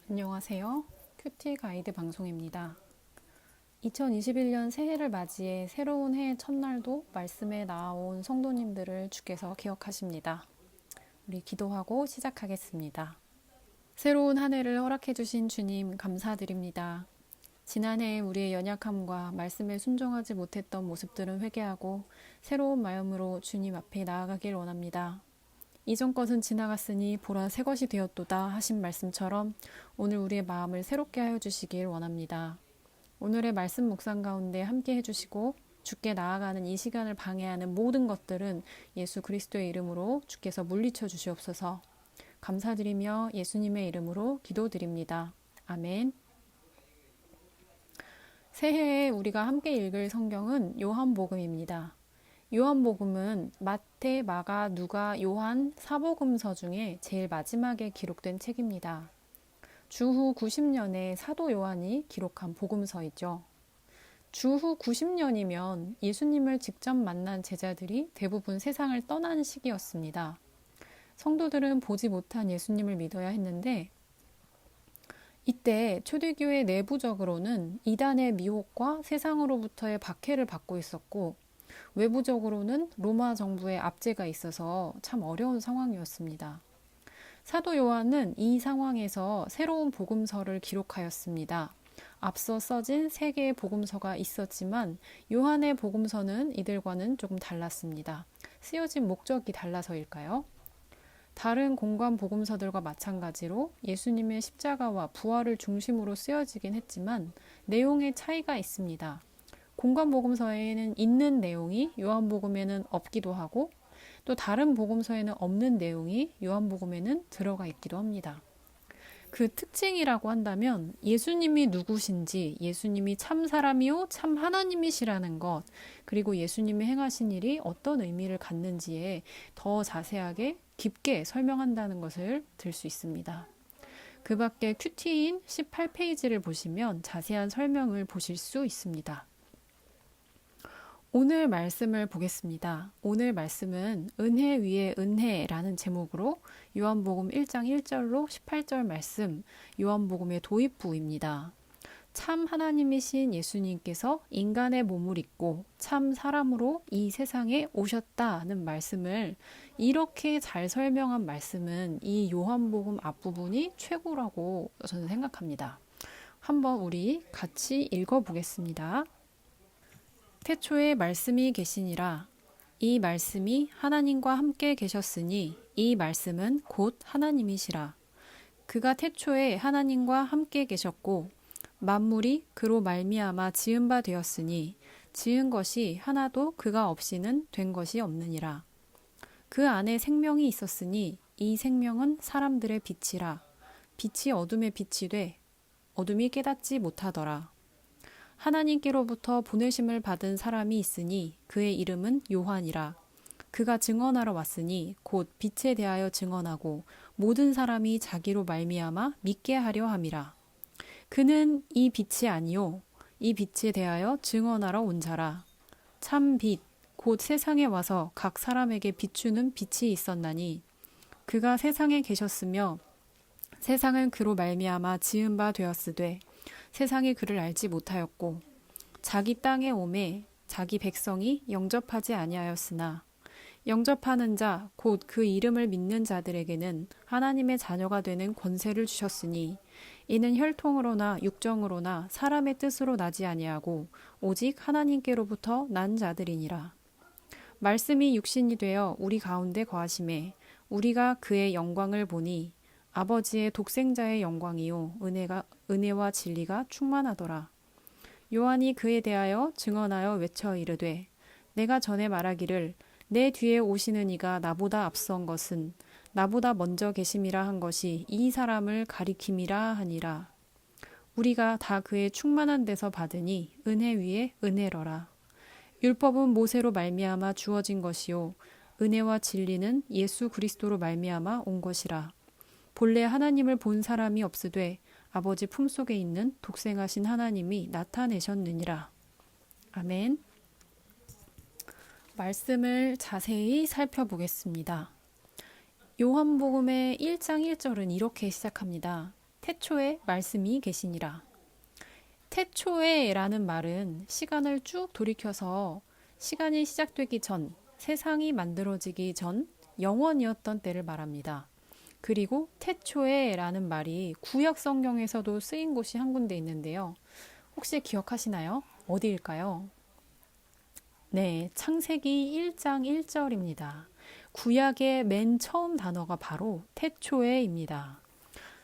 안녕하세요. 큐티 가이드 방송입니다. 2021년 새해를 맞이해 새로운 해의 첫날도 말씀에 나온 성도님들을 주께서 기억하십니다. 우리 기도하고 시작하겠습니다. 새로운 한 해를 허락해 주신 주님 감사드립니다. 지난해 우리의 연약함과 말씀에 순종하지 못했던 모습들은 회개하고 새로운 마음으로 주님 앞에 나아가길 원합니다. 이전 것은 지나갔으니 보라 새 것이 되었도다 하신 말씀처럼 오늘 우리의 마음을 새롭게 하여 주시길 원합니다. 오늘의 말씀 묵상 가운데 함께 해주시고 주께 나아가는 이 시간을 방해하는 모든 것들은 예수 그리스도의 이름으로 주께서 물리쳐 주시옵소서. 감사드리며 예수님의 이름으로 기도드립니다. 아멘. 새해에 우리가 함께 읽을 성경은 요한복음입니다. 요한복음은 마태, 마가, 누가, 요한, 사복음서 중에 제일 마지막에 기록된 책입니다. 주후 90년에 사도 요한이 기록한 복음서이죠. 주후 90년이면 예수님을 직접 만난 제자들이 대부분 세상을 떠나는 시기였습니다. 성도들은 보지 못한 예수님을 믿어야 했는데 이때 초대교회 내부적으로는 이단의 미혹과 세상으로부터의 박해를 받고 있었고 외부적으로는 로마 정부의 압제가 있어서 참 어려운 상황이었습니다. 사도 요한은 이 상황에서 새로운 복음서를 기록하였습니다. 앞서 써진 세 개의 복음서가 있었지만 요한의 복음서는 이들과는 조금 달랐습니다. 쓰여진 목적이 달라서일까요? 다른 공관 복음서들과 마찬가지로 예수님의 십자가와 부활을 중심으로 쓰여지긴 했지만 내용의 차이가 있습니다. 공관 복음서에는 있는 내용이 요한복음에는 없기도 하고 또 다른 복음서에는 없는 내용이 요한복음에는 들어가 있기도 합니다. 그 특징이라고 한다면 예수님이 누구신지, 예수님이 참 사람이요 참 하나님이시라는 것, 그리고 예수님이 행하신 일이 어떤 의미를 갖는지에 더 자세하게 깊게 설명한다는 것을 들 수 있습니다. 그 밖에 큐티인 18페이지를 보시면 자세한 설명을 보실 수 있습니다. 오늘 말씀을 보겠습니다. 오늘 말씀은 은혜 위에 은혜라는 제목으로 요한복음 1장 1절로 18절 말씀, 요한복음의 도입부입니다. 참 하나님이신 예수님께서 인간의 몸을 입고 참 사람으로 이 세상에 오셨다는 말씀을 이렇게 잘 설명한 말씀은 이 요한복음 앞부분이 최고라고 저는 생각합니다. 한번 우리 같이 읽어보겠습니다. 태초에 말씀이 계시니라. 이 말씀이 하나님과 함께 계셨으니 이 말씀은 곧 하나님이시라. 그가 태초에 하나님과 함께 계셨고 만물이 그로 말미암아 지은 바 되었으니 지은 것이 하나도 그가 없이는 된 것이 없느니라. 그 안에 생명이 있었으니 이 생명은 사람들의 빛이라. 빛이 어둠에 빛이 돼 어둠이 깨닫지 못하더라. 하나님께로부터 보내심을 받은 사람이 있으니 그의 이름은 요한이라. 그가 증언하러 왔으니 곧 빛에 대하여 증언하고 모든 사람이 자기로 말미암아 믿게 하려 함이라. 그는 이 빛이 아니요 이 빛에 대하여 증언하러 온 자라. 참 빛, 곧 세상에 와서 각 사람에게 비추는 빛이 있었나니 그가 세상에 계셨으며 세상은 그로 말미암아 지은 바 되었으되 세상이 그를 알지 못하였고 자기 땅에 오매 자기 백성이 영접하지 아니하였으나 영접하는 자 곧 그 이름을 믿는 자들에게는 하나님의 자녀가 되는 권세를 주셨으니 이는 혈통으로나 육정으로나 사람의 뜻으로 나지 아니하고 오직 하나님께로부터 난 자들이니라. 말씀이 육신이 되어 우리 가운데 거하심에 우리가 그의 영광을 보니 아버지의 독생자의 영광이요 은혜와 진리가 충만하더라. 요한이 그에 대하여 증언하여 외쳐 이르되 내가 전에 말하기를 내 뒤에 오시는 이가 나보다 앞선 것은 나보다 먼저 계심이라 한 것이 이 사람을 가리킴이라 하니라. 우리가 다 그의 충만한 데서 받으니 은혜 위에 은혜로라. 율법은 모세로 말미암아 주어진 것이요 은혜와 진리는 예수 그리스도로 말미암아 온 것이라. 본래 하나님을 본 사람이 없으되 아버지 품속에 있는 독생하신 하나님이 나타내셨느니라. 아멘. 말씀을 자세히 살펴보겠습니다. 요한복음의 1장 1절은 이렇게 시작합니다. 태초에 말씀이 계시니라. 태초에 라는 말은 시간을 쭉 돌이켜서 시간이 시작되기 전, 세상이 만들어지기 전 영원이었던 때를 말합니다. 그리고 태초에 라는 말이 구약 성경에서도 쓰인 곳이 한 군데 있는데요. 혹시 기억하시나요? 어디일까요? 네, 창세기 1장 1절입니다. 구약의 맨 처음 단어가 바로 태초에입니다.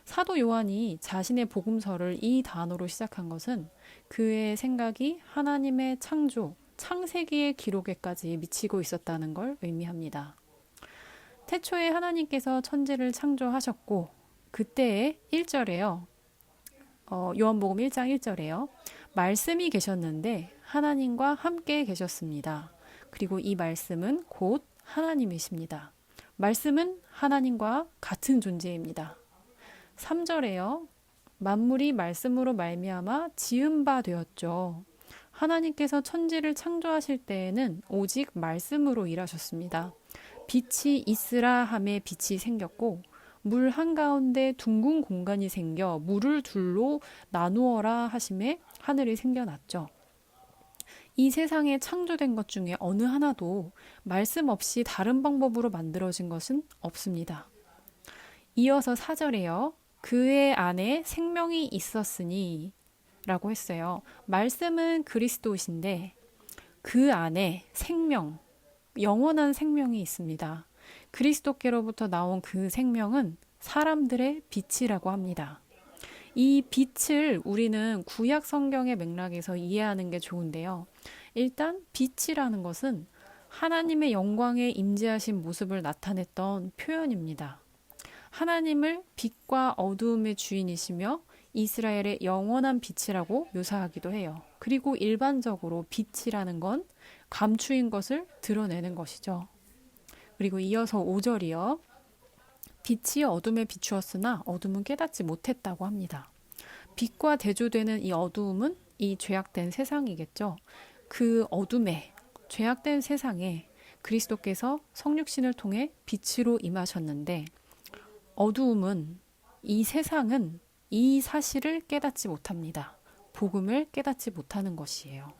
사도 요한이 자신의 복음서를 이 단어로 시작한 것은 그의 생각이 하나님의 창조, 창세기의 기록에까지 미치고 있었다는 걸 의미합니다. 태초에 하나님께서 천지를 창조하셨고 그때의 1절에요. 요한복음 1장 1절에요. 말씀이 계셨는데 하나님과 함께 계셨습니다. 그리고 이 말씀은 곧 하나님이십니다. 말씀은 하나님과 같은 존재입니다. 3절에요. 만물이 말씀으로 말미암아 지은 바 되었죠. 하나님께서 천지를 창조하실 때에는 오직 말씀으로 일하셨습니다. 빛이 있으라 함에 빛이 생겼고 물 한가운데 둥근 공간이 생겨 물을 둘로 나누어라 하심에 하늘이 생겨났죠. 이 세상에 창조된 것 중에 어느 하나도 말씀 없이 다른 방법으로 만들어진 것은 없습니다. 이어서 4절에요. 그의 안에 생명이 있었으니 라고 했어요. 말씀은 그리스도이신데 그 안에 생명, 영원한 생명이 있습니다. 그리스도께로부터 나온 그 생명은 사람들의 빛이라고 합니다. 이 빛을 우리는 구약 성경의 맥락에서 이해하는 게 좋은데요. 일단 빛이라는 것은 하나님의 영광에 임재하신 모습을 나타냈던 표현입니다. 하나님을 빛과 어두움의 주인이시며 이스라엘의 영원한 빛이라고 묘사하기도 해요. 그리고 일반적으로 빛이라는 건 감추인 것을 드러내는 것이죠. 그리고 이어서 5절이요. 빛이 어둠에 비추었으나 어둠은 깨닫지 못했다고 합니다. 빛과 대조되는 이 어두움은 이 죄악된 세상이겠죠. 그 어둠에, 죄악된 세상에 그리스도께서 성육신을 통해 빛으로 임하셨는데 어두움은, 이 세상은 이 사실을 깨닫지 못합니다. 복음을 깨닫지 못하는 것이에요.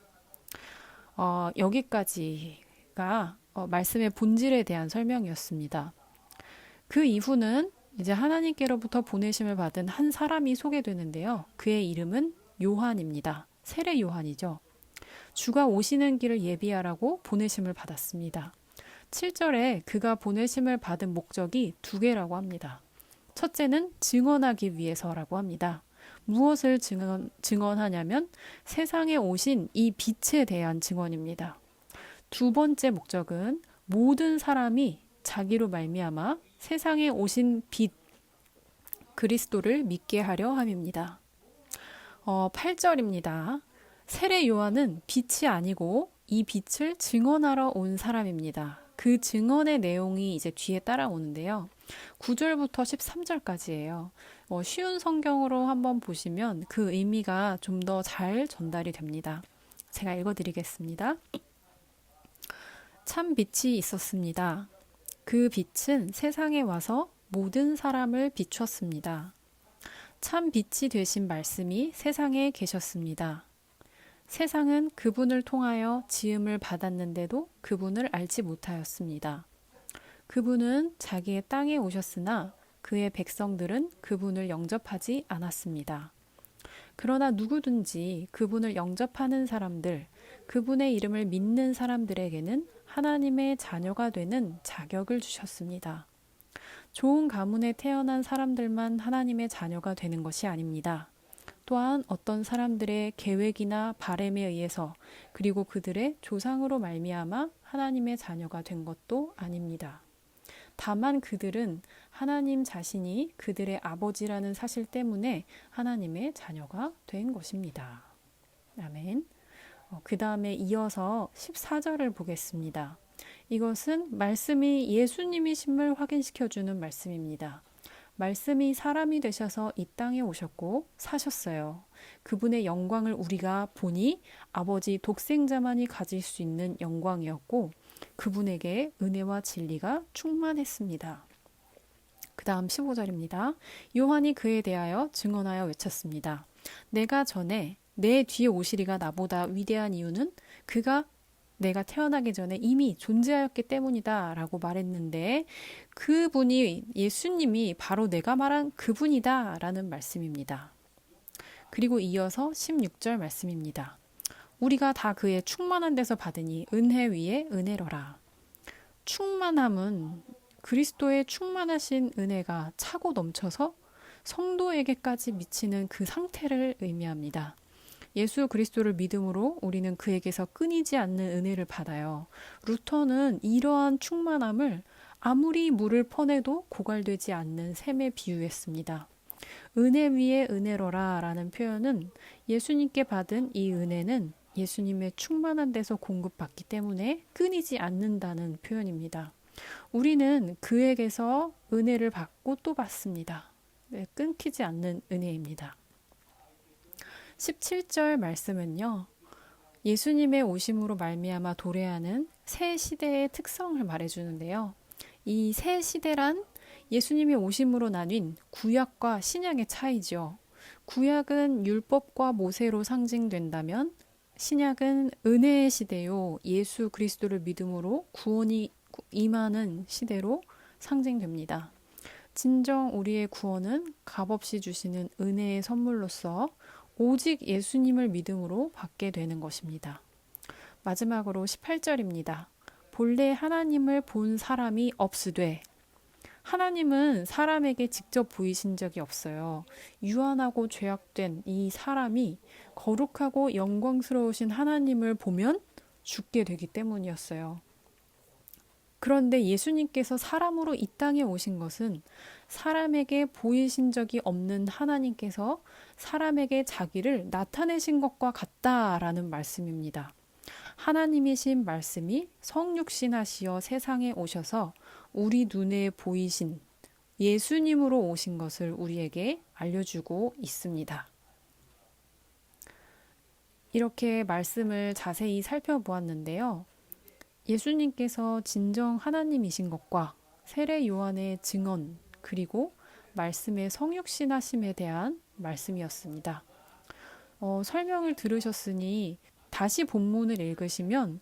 여기까지가 말씀의 본질에 대한 설명이었습니다. 그 이후는 이제 하나님께로부터 보내심을 받은 한 사람이 소개되는데요. 그의 이름은 요한입니다. 세례 요한이죠. 주가 오시는 길을 예비하라고 보내심을 받았습니다. 7절에 그가 보내심을 받은 목적이 두 개라고 합니다. 첫째는 증언하기 위해서라고 합니다. 무엇을 증언하냐면 세상에 오신 이 빛에 대한 증언입니다. 두 번째 목적은 모든 사람이 자기로 말미암아 세상에 오신 빛 그리스도를 믿게 하려 함입니다. 8절입니다. 세례 요한은 빛이 아니고 이 빛을 증언하러 온 사람입니다. 그 증언의 내용이 이제 뒤에 따라오는데요. 9절부터 13절까지예요. 쉬운 성경으로 한번 보시면 그 의미가 좀 더 잘 전달이 됩니다. 제가 읽어드리겠습니다. 참 빛이 있었습니다. 그 빛은 세상에 와서 모든 사람을 비추었습니다. 참 빛이 되신 말씀이 세상에 계셨습니다. 세상은 그분을 통하여 지음을 받았는데도 그분을 알지 못하였습니다. 그분은 자기의 땅에 오셨으나 그의 백성들은 그분을 영접하지 않았습니다. 그러나 누구든지 그분을 영접하는 사람들, 그분의 이름을 믿는 사람들에게는 하나님의 자녀가 되는 자격을 주셨습니다. 좋은 가문에 태어난 사람들만 하나님의 자녀가 되는 것이 아닙니다. 또한 어떤 사람들의 계획이나 바램에 의해서 그리고 그들의 조상으로 말미암아 하나님의 자녀가 된 것도 아닙니다. 다만 그들은 하나님 자신이 그들의 아버지라는 사실 때문에 하나님의 자녀가 된 것입니다. 아멘. 그 다음에 이어서 14절을 보겠습니다. 이것은 말씀이 예수님이심을 확인시켜주는 말씀입니다. 말씀이 사람이 되셔서 이 땅에 오셨고 사셨어요. 그분의 영광을 우리가 보니 아버지 독생자만이 가질 수 있는 영광이었고 그분에게 은혜와 진리가 충만했습니다. 그 다음 15절입니다. 요한이 그에 대하여 증언하여 외쳤습니다. 내가 전에 내 뒤에 오시리가 나보다 위대한 이유는 그가 내가 태어나기 전에 이미 존재하였기 때문이다 라고 말했는데 그분이 예수님이 바로 내가 말한 그분이다 라는 말씀입니다. 그리고 이어서 16절 말씀입니다. 우리가 다 그의 충만한 데서 받으니 은혜 위에 은혜로라. 충만함은 그리스도의 충만하신 은혜가 차고 넘쳐서 성도에게까지 미치는 그 상태를 의미합니다. 예수 그리스도를 믿음으로 우리는 그에게서 끊이지 않는 은혜를 받아요. 루터는 이러한 충만함을 아무리 물을 퍼내도 고갈되지 않는 샘에 비유했습니다. 은혜 위에 은혜로라 라는 표현은 예수님께 받은 이 은혜는 예수님의 충만한 데서 공급받기 때문에 끊이지 않는다는 표현입니다. 우리는 그에게서 은혜를 받고 또 받습니다. 네, 끊기지 않는 은혜입니다. 17절 말씀은요. 예수님의 오심으로 말미암아 도래하는 새 시대의 특성을 말해주는데요. 이 새 시대란 예수님의 오심으로 나뉜 구약과 신약의 차이죠. 구약은 율법과 모세로 상징된다면 신약은 은혜의 시대요. 예수 그리스도를 믿음으로 구원이 임하는 시대로 상징됩니다. 진정 우리의 구원은 값없이 주시는 은혜의 선물로서 오직 예수님을 믿음으로 받게 되는 것입니다. 마지막으로 18절입니다. 본래 하나님을 본 사람이 없으되 하나님은 사람에게 직접 보이신 적이 없어요. 유한하고 죄악된 이 사람이 거룩하고 영광스러우신 하나님을 보면 죽게 되기 때문이었어요. 그런데 예수님께서 사람으로 이 땅에 오신 것은 사람에게 보이신 적이 없는 하나님께서 사람에게 자기를 나타내신 것과 같다라는 말씀입니다. 하나님이신 말씀이 성육신하시어 세상에 오셔서 우리 눈에 보이신 예수님으로 오신 것을 우리에게 알려주고 있습니다. 이렇게 말씀을 자세히 살펴보았는데요. 예수님께서 진정 하나님이신 것과 세례 요한의 증언 그리고 말씀의 성육신하심에 대한 말씀이었습니다. 설명을 들으셨으니 다시 본문을 읽으시면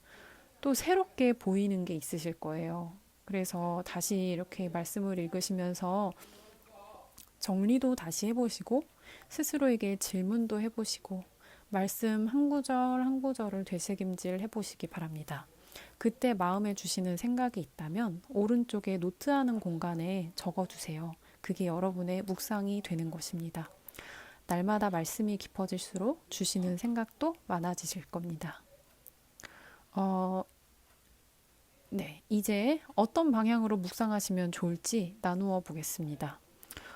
또 새롭게 보이는 게 있으실 거예요. 그래서 다시 이렇게 말씀을 읽으시면서 정리도 다시 해보시고 스스로에게 질문도 해보시고 말씀 한 구절 한 구절을 되새김질 해보시기 바랍니다. 그때 마음에 주시는 생각이 있다면 오른쪽에 노트하는 공간에 적어두세요. 그게 여러분의 묵상이 되는 것입니다. 날마다 말씀이 깊어질수록 주시는 생각도 많아지실 겁니다. 네, 이제 어떤 방향으로 묵상하시면 좋을지 나누어 보겠습니다.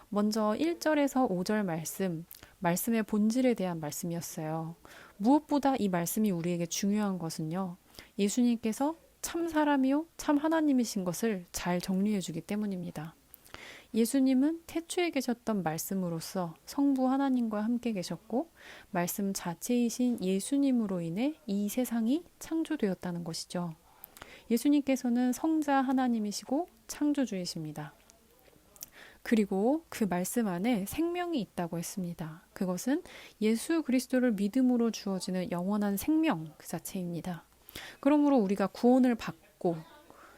먼저 1절에서 5절 말씀의 본질에 대한 말씀이었어요. 무엇보다 이 말씀이 우리에게 중요한 것은요. 예수님께서 참 사람이요 참 하나님이신 것을 잘 정리해 주기 때문입니다. 예수님은 태초에 계셨던 말씀으로서 성부 하나님과 함께 계셨고 말씀 자체이신 예수님으로 인해 이 세상이 창조되었다는 것이죠. 예수님께서는 성자 하나님이시고 창조주이십니다. 그리고 그 말씀 안에 생명이 있다고 했습니다. 그것은 예수 그리스도를 믿음으로 주어지는 영원한 생명 그 자체입니다. 그러므로 우리가 구원을 받고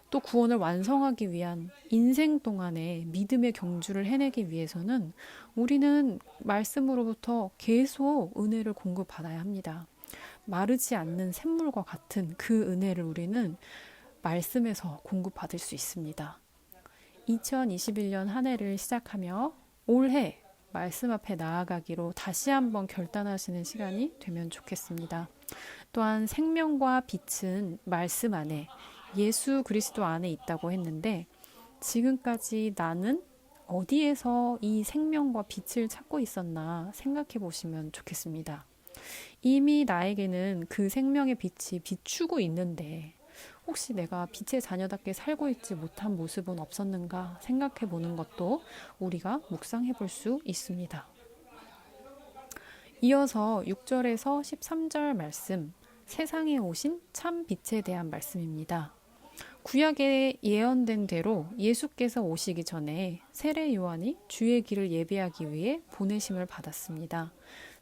또 구원을 완성하기 위한 인생 동안에 믿음의 경주를 해내기 위해서는 우리는 말씀으로부터 계속 은혜를 공급받아야 합니다. 마르지 않는 샘물과 같은 그 은혜를 우리는 말씀에서 공급받을 수 있습니다. 2021년 한 해를 시작하며 올해 말씀 앞에 나아가기로 다시 한번 결단하시는 시간이 되면 좋겠습니다. 또한 생명과 빛은 말씀 안에 예수 그리스도 안에 있다고 했는데 지금까지 나는 어디에서 이 생명과 빛을 찾고 있었나 생각해 보시면 좋겠습니다. 이미 나에게는 그 생명의 빛이 비추고 있는데 혹시 내가 빛의 자녀답게 살고 있지 못한 모습은 없었는가 생각해 보는 것도 우리가 묵상해 볼 수 있습니다. 이어서 6절에서 13절 말씀, 세상에 오신 참 빛에 대한 말씀입니다. 구약에 예언된 대로 예수께서 오시기 전에 세례 요한이 주의 길을 예비하기 위해 보내심을 받았습니다.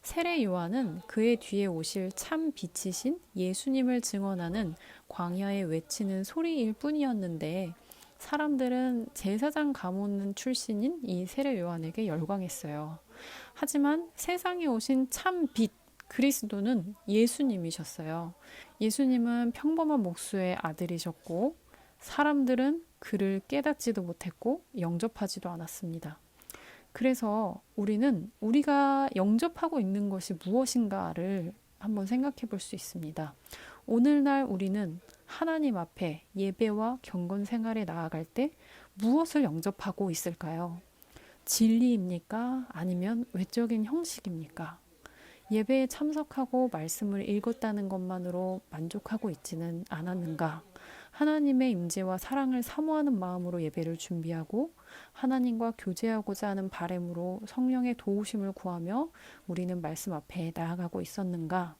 세례 요한은 그의 뒤에 오실 참 빛이신 예수님을 증언하는 광야에 외치는 소리일 뿐이었는데 사람들은 제사장 가문 출신인 이 세례 요한에게 열광했어요. 하지만 세상에 오신 참 빛, 그리스도는 예수님이셨어요. 예수님은 평범한 목수의 아들이셨고 사람들은 그를 깨닫지도 못했고 영접하지도 않았습니다. 그래서 우리는 우리가 영접하고 있는 것이 무엇인가를 한번 생각해 볼 수 있습니다. 오늘날 우리는 하나님 앞에 예배와 경건 생활에 나아갈 때 무엇을 영접하고 있을까요? 진리입니까? 아니면 외적인 형식입니까? 예배에 참석하고 말씀을 읽었다는 것만으로 만족하고 있지는 않았는가? 하나님의 임재와 사랑을 사모하는 마음으로 예배를 준비하고 하나님과 교제하고자 하는 바람으로 성령의 도우심을 구하며 우리는 말씀 앞에 나아가고 있었는가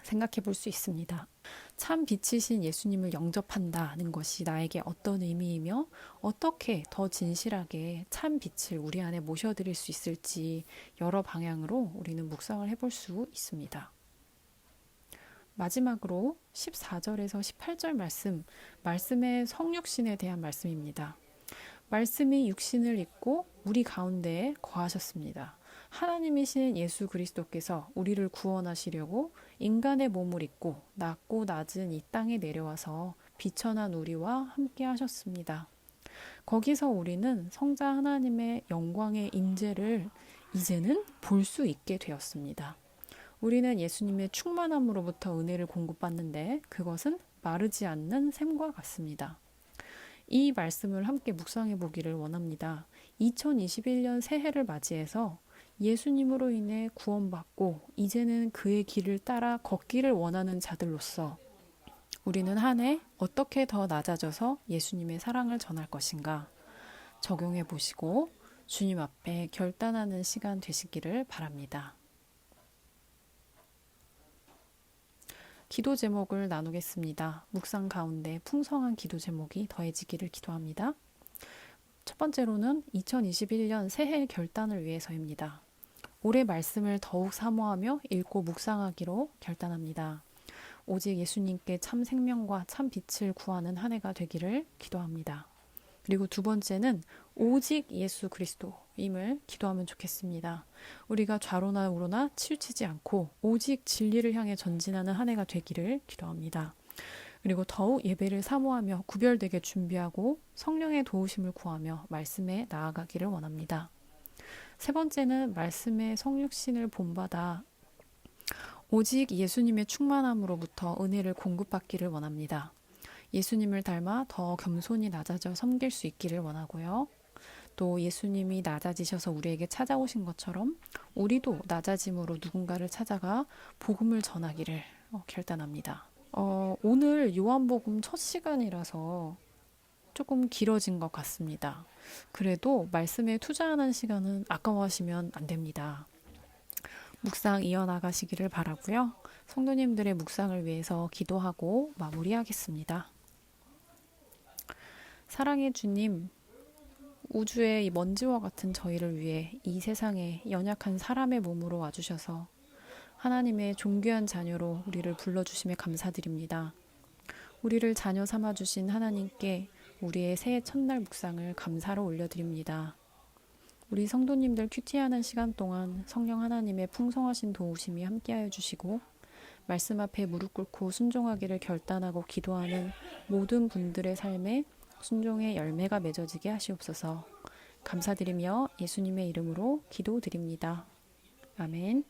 생각해 볼 수 있습니다. 참 빛이신 예수님을 영접한다는 것이 나에게 어떤 의미이며 어떻게 더 진실하게 참 빛을 우리 안에 모셔드릴 수 있을지 여러 방향으로 우리는 묵상을 해볼 수 있습니다. 마지막으로 14절에서 18절 말씀의 성육신에 대한 말씀입니다. 말씀이 육신을 입고 우리 가운데에 거하셨습니다. 하나님이신 예수 그리스도께서 우리를 구원하시려고 인간의 몸을 입고 낮고 낮은 이 땅에 내려와서 비천한 우리와 함께 하셨습니다. 거기서 우리는 성자 하나님의 영광의 임재를 이제는 볼 수 있게 되었습니다. 우리는 예수님의 충만함으로부터 은혜를 공급받는데 그것은 마르지 않는 샘과 같습니다. 이 말씀을 함께 묵상해 보기를 원합니다. 2021년 새해를 맞이해서 예수님으로 인해 구원받고 이제는 그의 길을 따라 걷기를 원하는 자들로서 우리는 한 해 어떻게 더 낮아져서 예수님의 사랑을 전할 것인가 적용해 보시고 주님 앞에 결단하는 시간 되시기를 바랍니다. 기도 제목을 나누겠습니다. 묵상 가운데 풍성한 기도 제목이 더해지기를 기도합니다. 첫 번째로는 2021년 새해 결단을 위해서입니다. 올해 말씀을 더욱 사모하며 읽고 묵상하기로 결단합니다. 오직 예수님께 참 생명과 참 빛을 구하는 한 해가 되기를 기도합니다. 그리고 두 번째는 오직 예수 그리스도임을 기도하면 좋겠습니다. 우리가 좌로나 우로나 치우치지 않고 오직 진리를 향해 전진하는 한 해가 되기를 기도합니다. 그리고 더욱 예배를 사모하며 구별되게 준비하고 성령의 도우심을 구하며 말씀에 나아가기를 원합니다. 세 번째는 말씀의 성육신을 본받아 오직 예수님의 충만함으로부터 은혜를 공급받기를 원합니다. 예수님을 닮아 더 겸손히 낮아져 섬길 수 있기를 원하고요. 또 예수님이 낮아지셔서 우리에게 찾아오신 것처럼 우리도 낮아짐으로 누군가를 찾아가 복음을 전하기를 결단합니다. 오늘 요한복음 첫 시간이라서 조금 길어진 것 같습니다. 그래도 말씀에 투자하는 시간은 아까워하시면 안 됩니다. 묵상 이어나가시기를 바라고요. 성도님들의 묵상을 위해서 기도하고 마무리하겠습니다. 사랑의 주님, 우주의 이 먼지와 같은 저희를 위해 이 세상에 연약한 사람의 몸으로 와주셔서 하나님의 존귀한 자녀로 우리를 불러주심에 감사드립니다. 우리를 자녀 삼아주신 하나님께 우리의 새해 첫날 묵상을 감사로 올려드립니다. 우리 성도님들 큐티하는 시간 동안 성령 하나님의 풍성하신 도우심이 함께하여 주시고 말씀 앞에 무릎 꿇고 순종하기를 결단하고 기도하는 모든 분들의 삶에 순종의 열매가 맺어지게 하시옵소서. 감사드리며 예수님의 이름으로 기도드립니다. 아멘.